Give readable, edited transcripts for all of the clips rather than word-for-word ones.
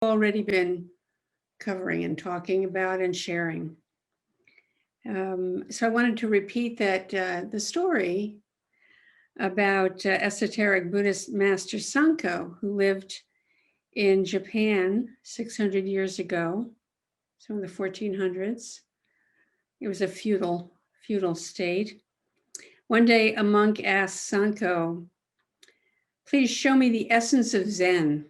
already been covering and talking about and sharing. So I wanted to repeat that the story about esoteric Buddhist master Sangha, who lived in Japan 600 years ago, so in the 1400s. It was a feudal state. One day a monk asked Sanko, "Please show me the essence of Zen."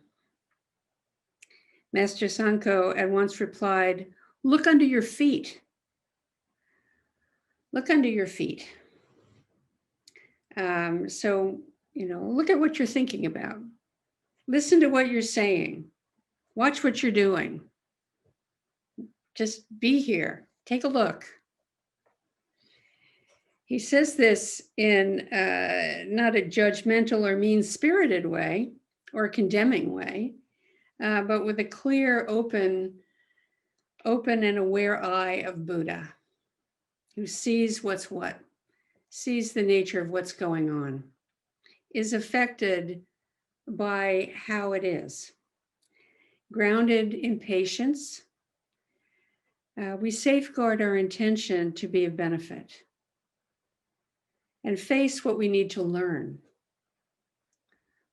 Master Sanko at once replied, "Look under your feet. Look under your feet." Look at what you're thinking about. Listen to what you're saying. Watch what you're doing. Just be here. Take a look. He says this in not a judgmental or mean-spirited way or a condemning way, but with a clear, open and aware eye of Buddha, who sees what's what, sees the nature of what's going on, is affected by how it is. Grounded in patience, we safeguard our intention to be of benefit and face what we need to learn.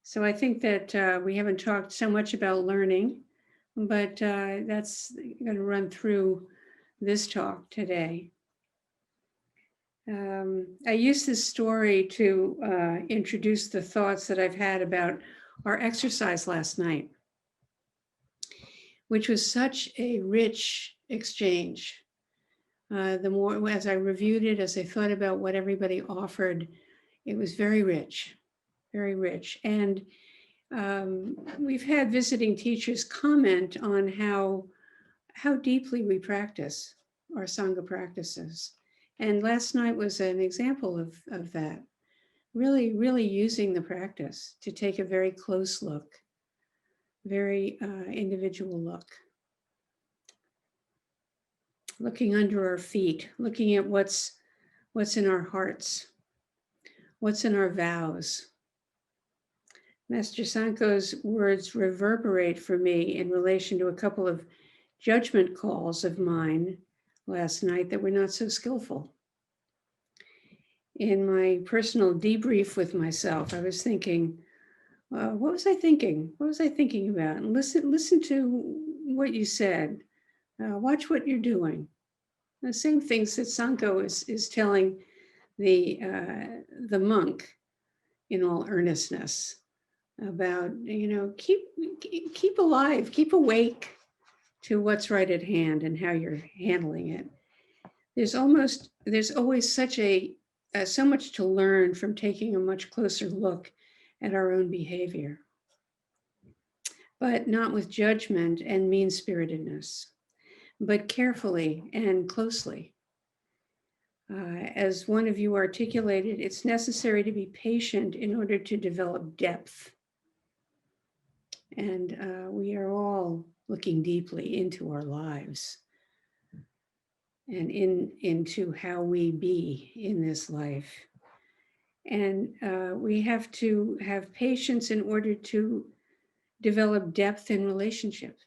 So I think that we haven't talked so much about learning, but that's going to run through this talk today. I use this story to introduce the thoughts that I've had about our exercise last night, which was such a rich exchange. The more, as I reviewed it, as I thought about what everybody offered, it was very rich, very rich. And we've had visiting teachers comment on how deeply we practice our Sangha practices. And last night was an example of that, really using the practice to take a very close look, very individual look. Looking under our feet, looking at what's in our hearts, what's in our vows. Master Sanko's words reverberate for me in relation to a couple of judgment calls of mine last night that were not so skillful. In my personal debrief with myself, I was thinking, what was I thinking? What was I thinking about? And listen to what you said. Watch what you're doing. The same things that Sanko is telling the monk in all earnestness about, keep alive, keep awake to what's right at hand and how you're handling it. There's always so much to learn from taking a much closer look at our own behavior, but not with judgment and mean-spiritedness, but carefully and closely. As one of you articulated, it's necessary to be patient in order to develop depth. And we are all looking deeply into our lives and into how we be in this life. And we have to have patience in order to develop depth in relationships,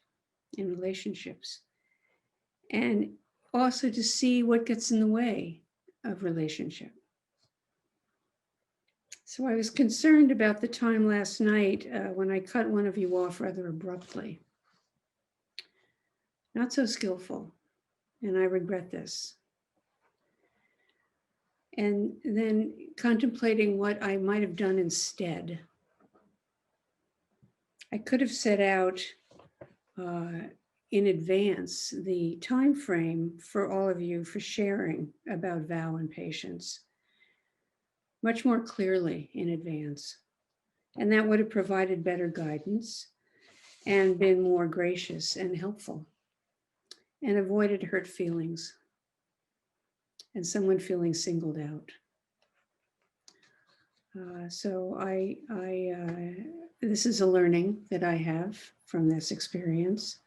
and also to see what gets in the way of relationship. So I was concerned about the time last night when I cut one of you off rather abruptly. Not so skillful, and I regret this. And then contemplating what I might have done instead. I could have set out in advance the time frame for all of you for sharing about vow and patience, much more clearly in advance. And that would have provided better guidance and been more gracious and helpful and avoided hurt feelings and someone feeling singled out. This is a learning that I have from this experience.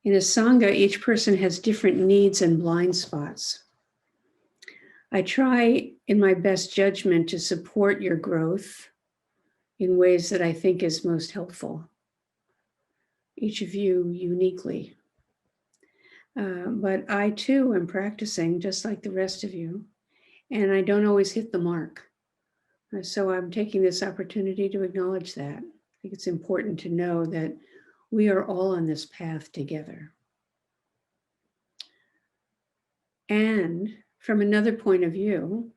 In a Sangha, each person has different needs and blind spots. I try in my best judgment to support your growth in ways that I think is most helpful. each of you uniquely. But I too am practicing just like the rest of you, and I don't always hit the mark. So I'm taking this opportunity to acknowledge that. I think it's important to know that we are all on this path together. And from another point of view,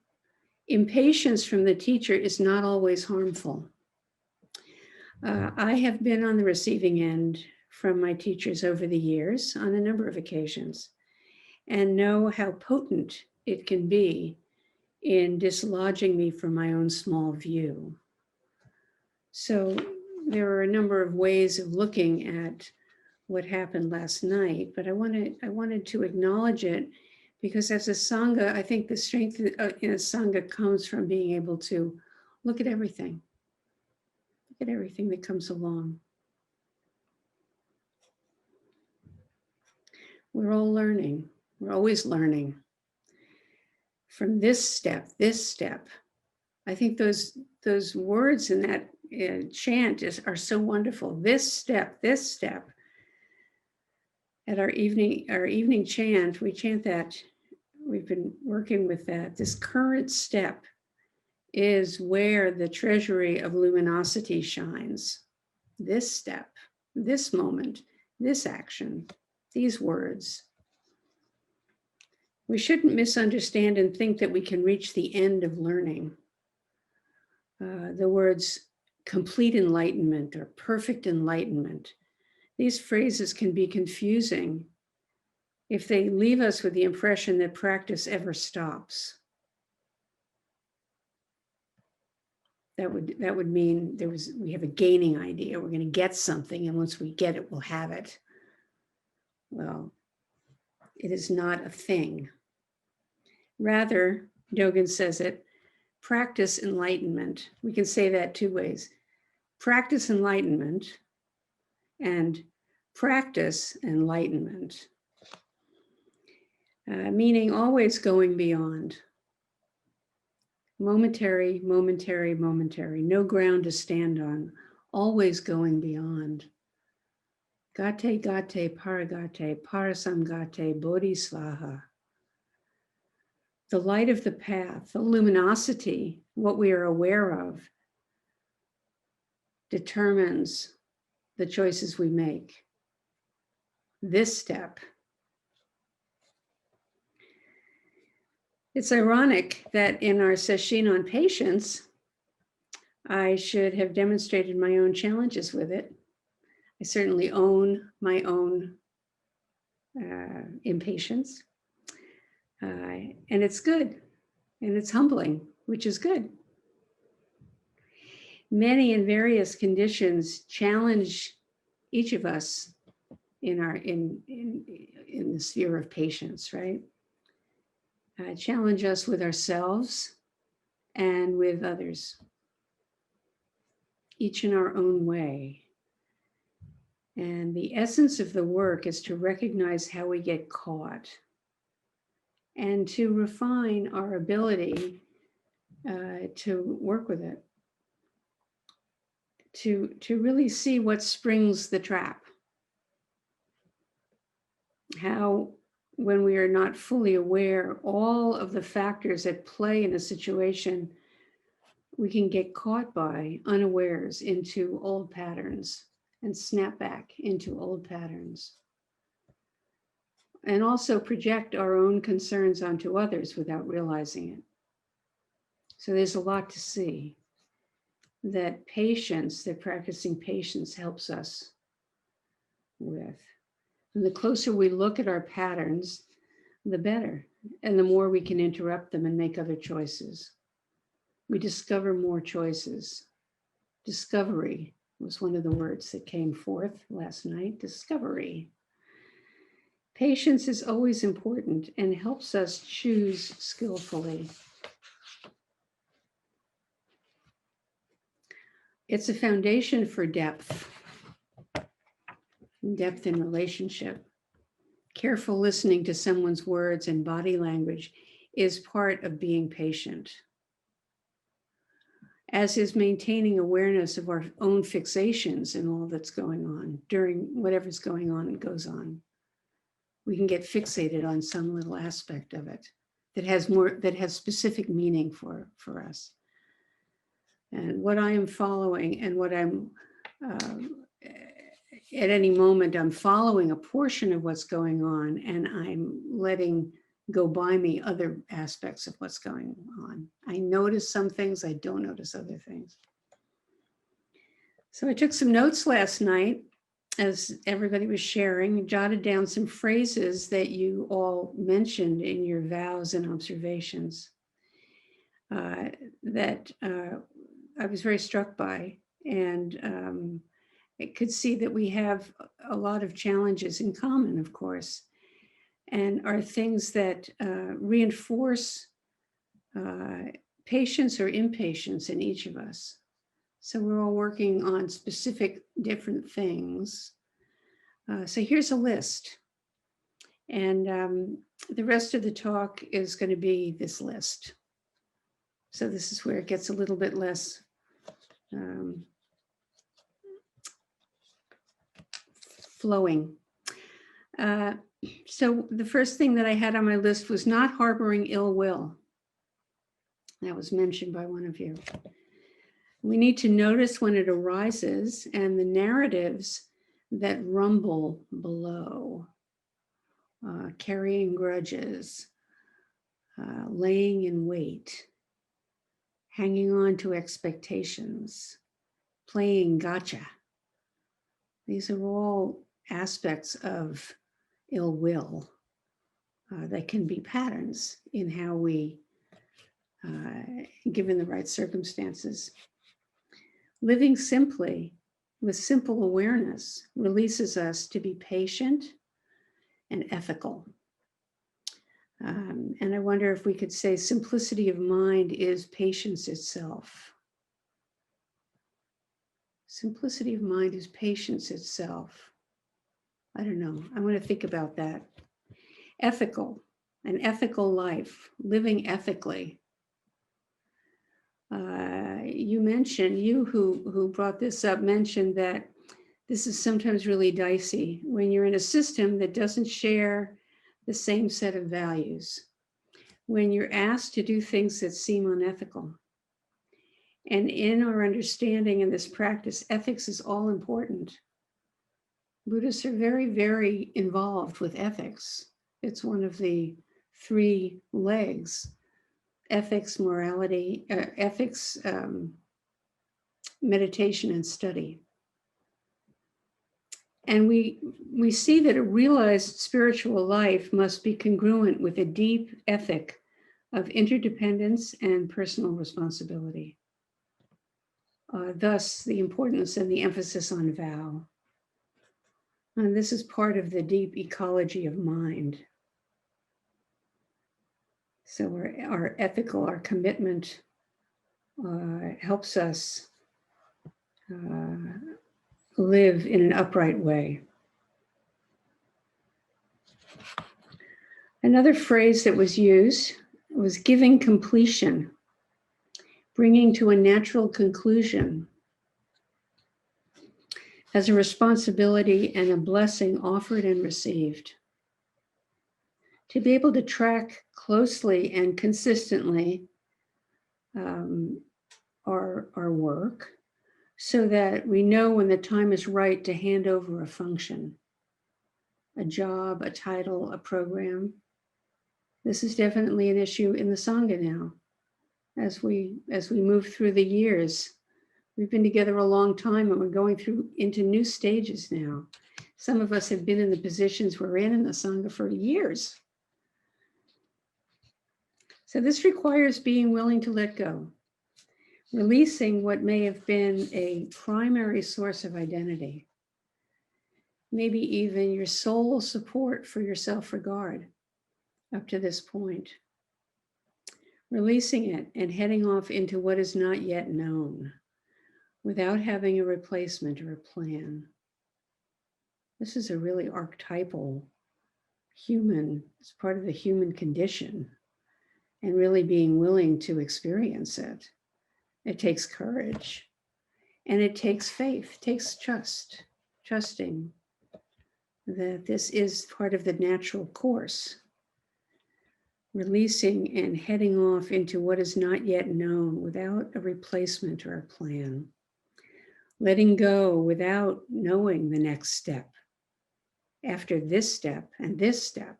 impatience from the teacher is not always harmful. I have been on the receiving end from my teachers over the years on a number of occasions, and know how potent it can be in dislodging me from my own small view. So there are a number of ways of looking at what happened last night, but I wanted to acknowledge it because as a Sangha, I think the strength in a Sangha comes from being able to look at everything that comes along. We're all learning. We're always learning. From this step. I think those words in that chant are so wonderful. This step. At our evening chant, we chant that. We've been working with that. This current step is where the treasury of luminosity shines. This step, this moment, this action, these words. We shouldn't misunderstand and think that we can reach the end of learning. The words complete enlightenment or perfect enlightenment, these phrases can be confusing if they leave us with the impression that practice ever stops. That would mean we have a gaining idea. We're going to get something, and once we get it, we'll have it. Well, it is not a thing. Rather, Dogen says it, practice enlightenment. We can say that two ways. Practice enlightenment and practice enlightenment. Meaning always going beyond. Momentary, no ground to stand on, always going beyond. Gate, paragate, parasamgate, bodhisvaha. The light of the path, the luminosity, what we are aware of, determines the choices we make. This step. It's ironic that in our Sesshin on patience, I should have demonstrated my own challenges with it. I certainly own my own impatience. And it's good. And it's humbling, which is good. Many and various conditions challenge each of us in the sphere of patience, right? Challenge us with ourselves and with others, each in our own way. And the essence of the work is to recognize how we get caught and to refine our ability to work with it, to really see what springs the trap. How, when we are not fully aware all of the factors at play in a situation, we can get caught by unawares into old patterns and snap back into old patterns. And also project our own concerns onto others without realizing it. So there's a lot to see. That practicing patience helps us with. And the closer we look at our patterns, the better. And the more we can interrupt them and make other choices. We discover more choices. Discovery was one of the words that came forth last night. Discovery. Patience is always important and helps us choose skillfully. It's a foundation for depth in relationship. Careful listening to someone's words and body language is part of being patient. as is maintaining awareness of our own fixations and all that's going on during whatever's going on and goes on. We can get fixated on some little aspect of it that has specific meaning for us. And what I am following and what I'm, at any moment, I'm following a portion of what's going on and I'm letting go by me other aspects of what's going on. I notice some things, I don't notice other things. So I took some notes last night as everybody was sharing, jotted down some phrases that you all mentioned in your vows and observations that I was very struck by. And I could see that we have a lot of challenges in common, of course, and are things that reinforce patience or impatience in each of us. So we're all working on specific different things. So here's a list. And the rest of the talk is going to be this list. So this is where it gets a little bit less flowing. So the first thing that I had on my list was not harboring ill will. That was mentioned by one of you. We need to notice when it arises and the narratives that rumble below, carrying grudges, laying in wait, hanging on to expectations, playing gotcha. These are all aspects of ill will that can be patterns in how we, given the right circumstances. Living simply with simple awareness releases us to be patient and ethical. And I wonder if we could say simplicity of mind is patience itself. Simplicity of mind is patience itself. I don't know. I want to think about that. Ethical, an ethical life, living ethically. You mentioned, you who brought this up mentioned that this is sometimes really dicey when you're in a system that doesn't share the same set of values, when you're asked to do things that seem unethical. And in our understanding in this practice, ethics is all important. Buddhists are very, very involved with ethics. It's one of the 3 legs: ethics, morality, ethics, meditation, and study. And we see that a realized spiritual life must be congruent with a deep ethic of interdependence and personal responsibility. Thus, the importance and the emphasis on vow. And this is part of the deep ecology of mind. So our ethical, our commitment helps us live in an upright way. Another phrase that was used was giving completion, bringing to a natural conclusion as a responsibility and a blessing offered and received. To be able to track closely and consistently our work so that we know when the time is right to hand over a function, a job, a title, a program. This is definitely an issue in the Sangha now. As we move through the years, we've been together a long time and we're going into new stages now. Some of us have been in the positions we're in the Sangha for years. So this requires being willing to let go, releasing what may have been a primary source of identity, maybe even your sole support for your self-regard up to this point. Releasing it and heading off into what is not yet known without having a replacement or a plan. This is a really archetypal human, it's part of the human condition, and really being willing to experience it It takes courage. And it takes faith, it takes trusting that this is part of the natural course. Releasing and heading off into what is not yet known without a replacement or a plan. Letting go without knowing the next step after this step and this step.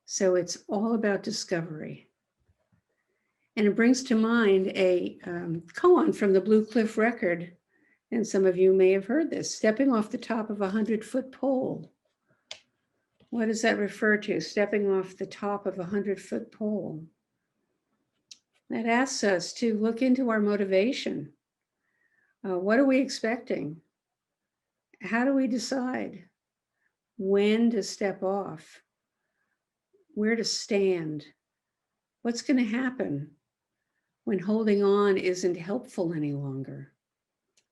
So it's all about discovery. And it brings to mind a koan from the Blue Cliff Record. And some of you may have heard this, stepping off the top of a 100-foot pole. What does that refer to? Stepping off the top of a 100-foot pole. That asks us to look into our motivation. What are we expecting? How do we decide when to step off? Where to stand? What's going to happen when holding on isn't helpful any longer,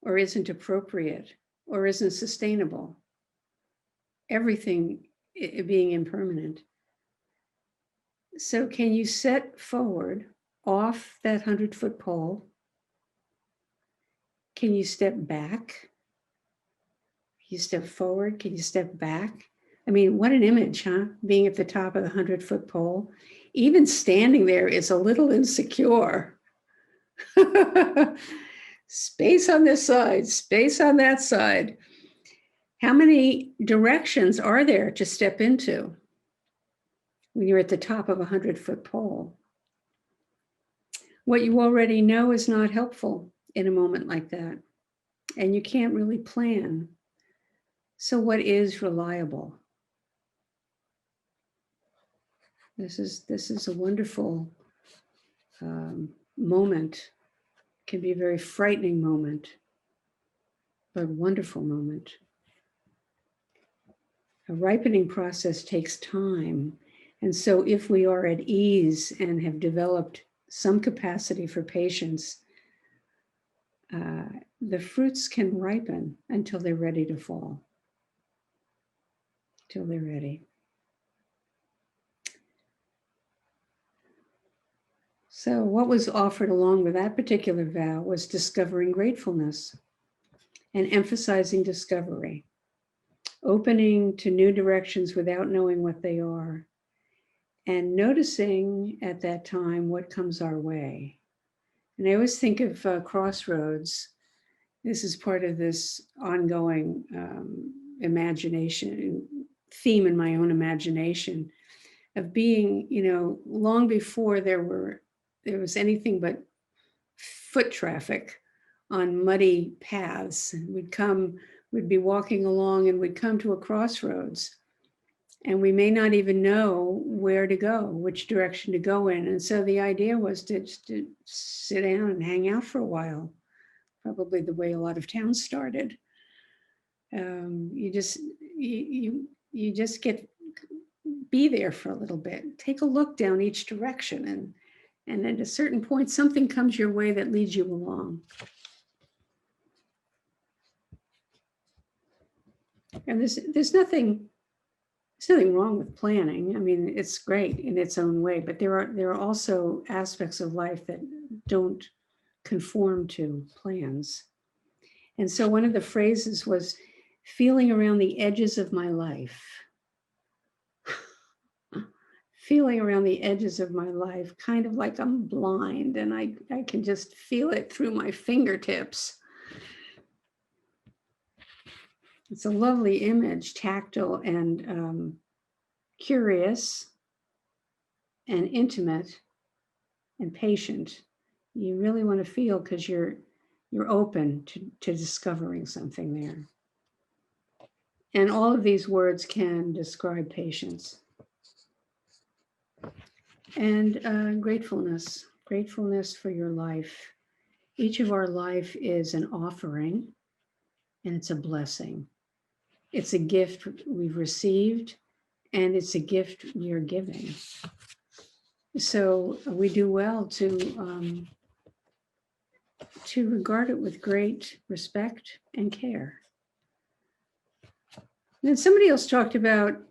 or isn't appropriate, or isn't sustainable? Everything being impermanent. So can you set forward off that 100-foot pole? Can you step back? Can you step forward? Can you step back? I mean, what an image, huh? Being at the top of the 100-foot pole. Even standing there is a little insecure. Space on this side, space on that side. How many directions are there to step into when you're at the top of a 100-foot pole? What you already know is not helpful in a moment like that, and you can't really plan. So what is reliable? This is a wonderful moment. It can be a very frightening moment, but wonderful moment. A ripening process takes time. And so if we are at ease and have developed some capacity for patience, the fruits can ripen until they're ready to fall, till they're ready. So what was offered along with that particular vow was discovering gratefulness and emphasizing discovery, opening to new directions without knowing what they are, and noticing at that time what comes our way. And I always think of crossroads. This is part of this ongoing imagination, theme in my own imagination of being, long before there was anything but foot traffic on muddy paths. We'd be walking along and we'd come to a crossroads, and we may not even know where to go, which direction to go in. And so the idea was to sit down and hang out for a while, probably the way a lot of towns started. You just be there for a little bit, take a look down each direction, and at a certain point, something comes your way that leads you along. And there's nothing wrong with planning. I mean, it's great in its own way, but there are also aspects of life that don't conform to plans. And so one of the phrases was feeling around the edges of my life. Feeling around the edges of my life, kind of like I'm blind and I can just feel it through my fingertips. It's a lovely image, tactile and curious and intimate and patient. You really want to feel because you're open to discovering something there. And all of these words can describe patience. And gratefulness for your life. Each of our life is an offering, and it's a blessing. It's a gift we've received, and it's a gift we are giving. So we do well to regard it with great respect and care. And then somebody else talked about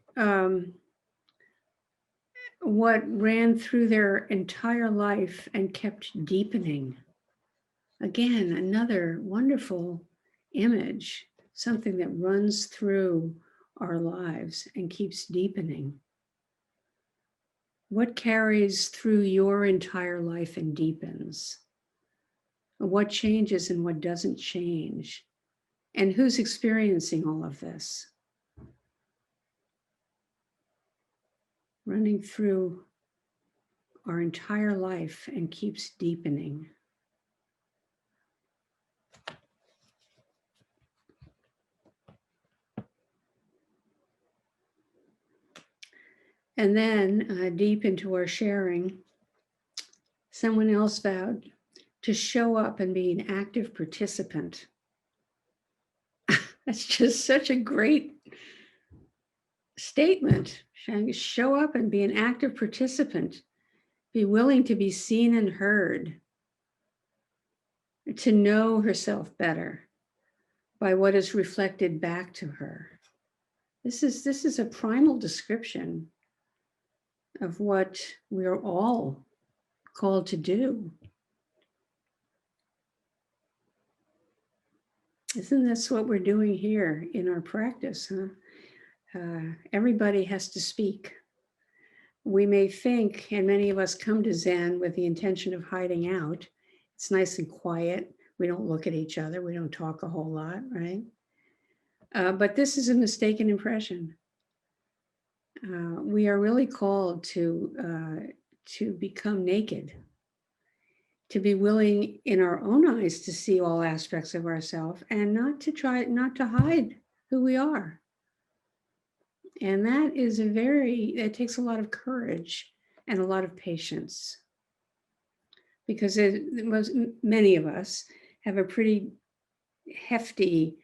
what ran through their entire life and kept deepening. Again, another wonderful image, something that runs through our lives and keeps deepening. What carries through your entire life and deepens? What changes and what doesn't change? And who's experiencing all of this? Running through our entire life and keeps deepening. And then deep into our sharing, someone else vowed to show up and be an active participant. That's just such a great statement. Show up and be an active participant. Be willing to be seen and heard. To know herself better by what is reflected back to her. This is a primal description of what we're all called to do. Isn't this what we're doing here in our practice? Everybody has to speak. We may think, and many of us come to Zen with the intention of hiding out. It's nice and quiet. We don't look at each other. We don't talk a whole lot, right? But this is a mistaken impression. We are really called to become naked, to be willing in our own eyes to see all aspects of ourselves and not to hide who we are. And that takes a lot of courage and a lot of patience, because many of us have a pretty hefty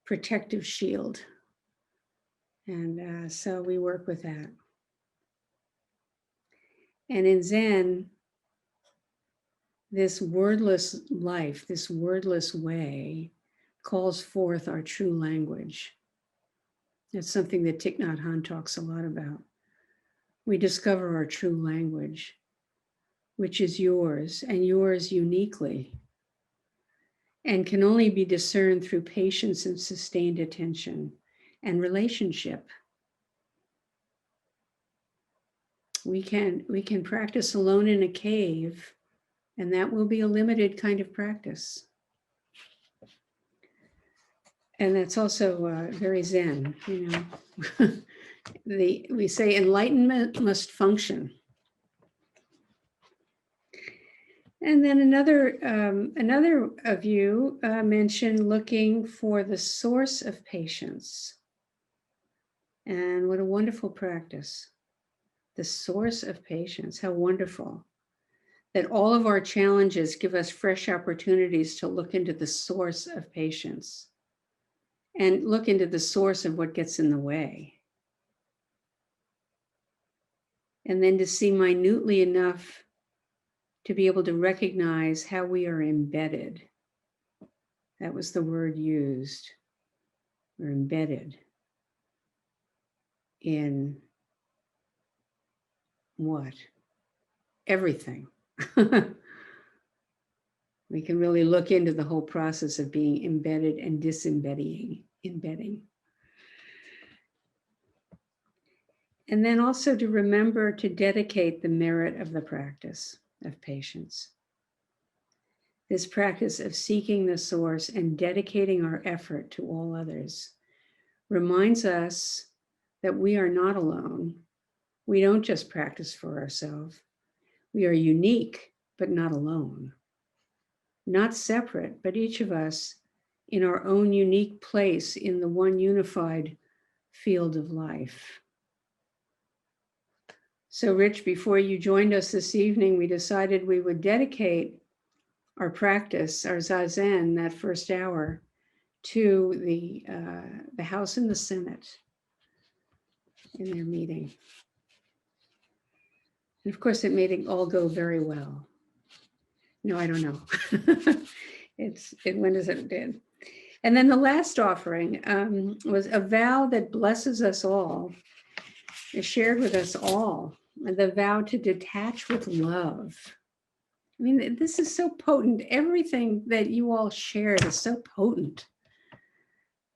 protective shield. And so we work with that. And in Zen, this wordless life, this wordless way, calls forth our true language. That's something that Thich Nhat Hanh talks a lot about. We discover our true language, which is yours and yours uniquely, and can only be discerned through patience and sustained attention and relationship. We can practice alone in a cave, and that will be a limited kind of practice. And that's also very Zen, you know. We say enlightenment must function. And then another of you mentioned looking for the source of patience. And what a wonderful practice. The source of patience, how wonderful. That all of our challenges give us fresh opportunities to look into the source of patience and look into the source of what gets in the way. And then to see minutely enough to be able to recognize how we are embedded. That was the word used. We're embedded in what? Everything. We can really look into the whole process of being embedded and embedding. And then also to remember to dedicate the merit of the practice of patience. This practice of seeking the source and dedicating our effort to all others reminds us that we are not alone. We don't just practice for ourselves. We are unique, but not alone. Not separate, but each of us in our own unique place in the one unified field of life. So, Rich, before you joined us this evening, we decided we would dedicate our practice, our Zazen, that first hour, to the House and the Senate in their meeting. And of course, it made it all go very well. No, I don't know. It went as it did. And then the last offering was a vow that blesses us all, is shared with us all. the vow to detach with love. I mean, this is so potent. Everything that you all shared is so potent.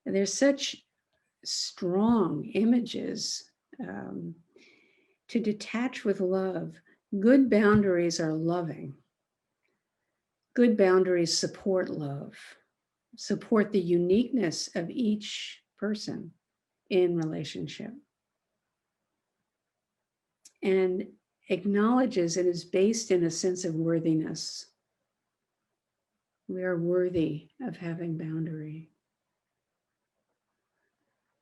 There's such strong images. To detach with love. Good boundaries are loving. Good boundaries support love, support the uniqueness of each person in relationship, and acknowledges and is based in a sense of worthiness. We are worthy of having boundary.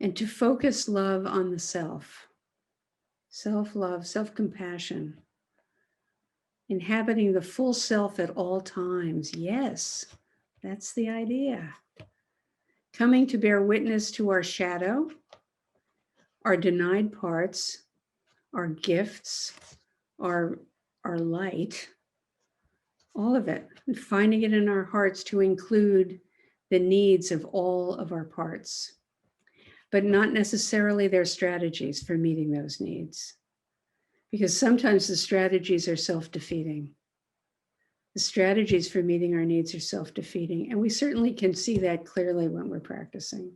And to focus love on the self, self-love, self-compassion, inhabiting the full self at all times. Yes, that's the idea. Coming to bear witness to our shadow, our denied parts, our gifts, our light, all of it, and finding it in our hearts to include the needs of all of our parts, but not necessarily their strategies for meeting those needs. Because sometimes the strategies are self-defeating. The strategies for meeting our needs are self-defeating, and we certainly can see that clearly when we're practicing.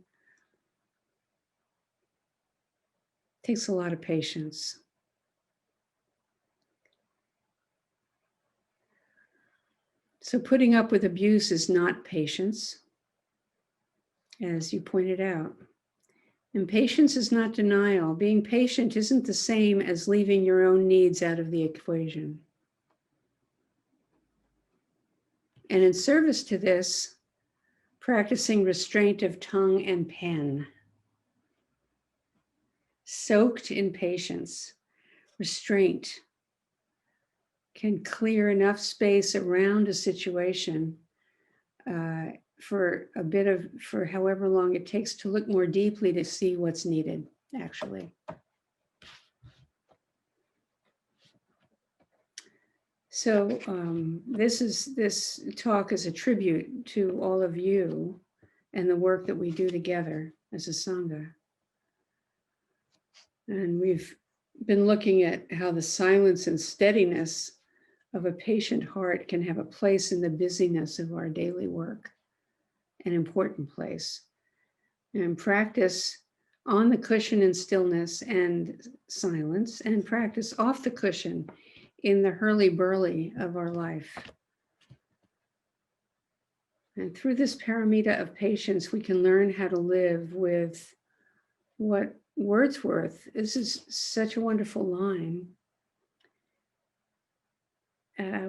It takes a lot of patience. So putting up with abuse is not patience, as you pointed out. And patience is not denial. Being patient isn't the same as leaving your own needs out of the equation. And in service to this, practicing restraint of tongue and pen, soaked in patience, restraint can clear enough space around a situation for however long it takes to look more deeply to see what's needed, actually. So this talk is a tribute to all of you and the work that we do together as a Sangha. And we've been looking at how the silence and steadiness of a patient heart can have a place in the busyness of our daily work, an important place. And practice on the cushion in stillness and silence, and practice off the cushion in the hurly-burly of our life. And through this paramita of patience, we can learn how to live with what Wordsworth, this is such a wonderful line.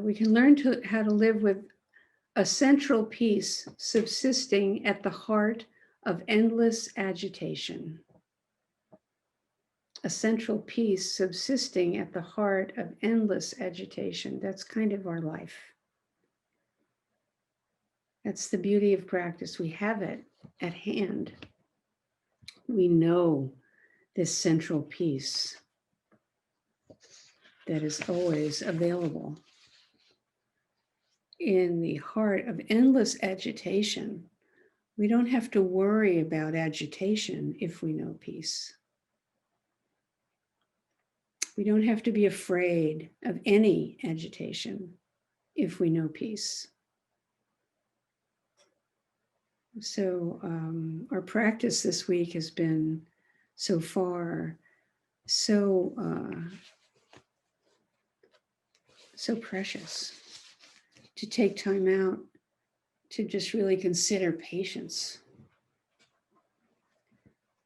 We can learn how to live with a central peace subsisting at the heart of endless agitation. A central peace subsisting at the heart of endless agitation. That's kind of our life. That's the beauty of practice. We have it at hand. We know this central peace that is always available. In the heart of endless agitation, we don't have to worry about agitation if we know peace. We don't have to be afraid of any agitation if we know peace. So our practice this week has been so far so precious, to take time out to just really consider patience,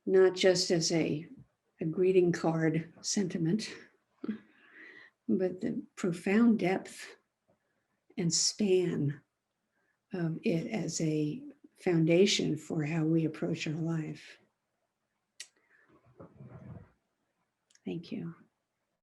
not just as a greeting card sentiment, but the profound depth and span of it as a foundation for how we approach our life. Thank you.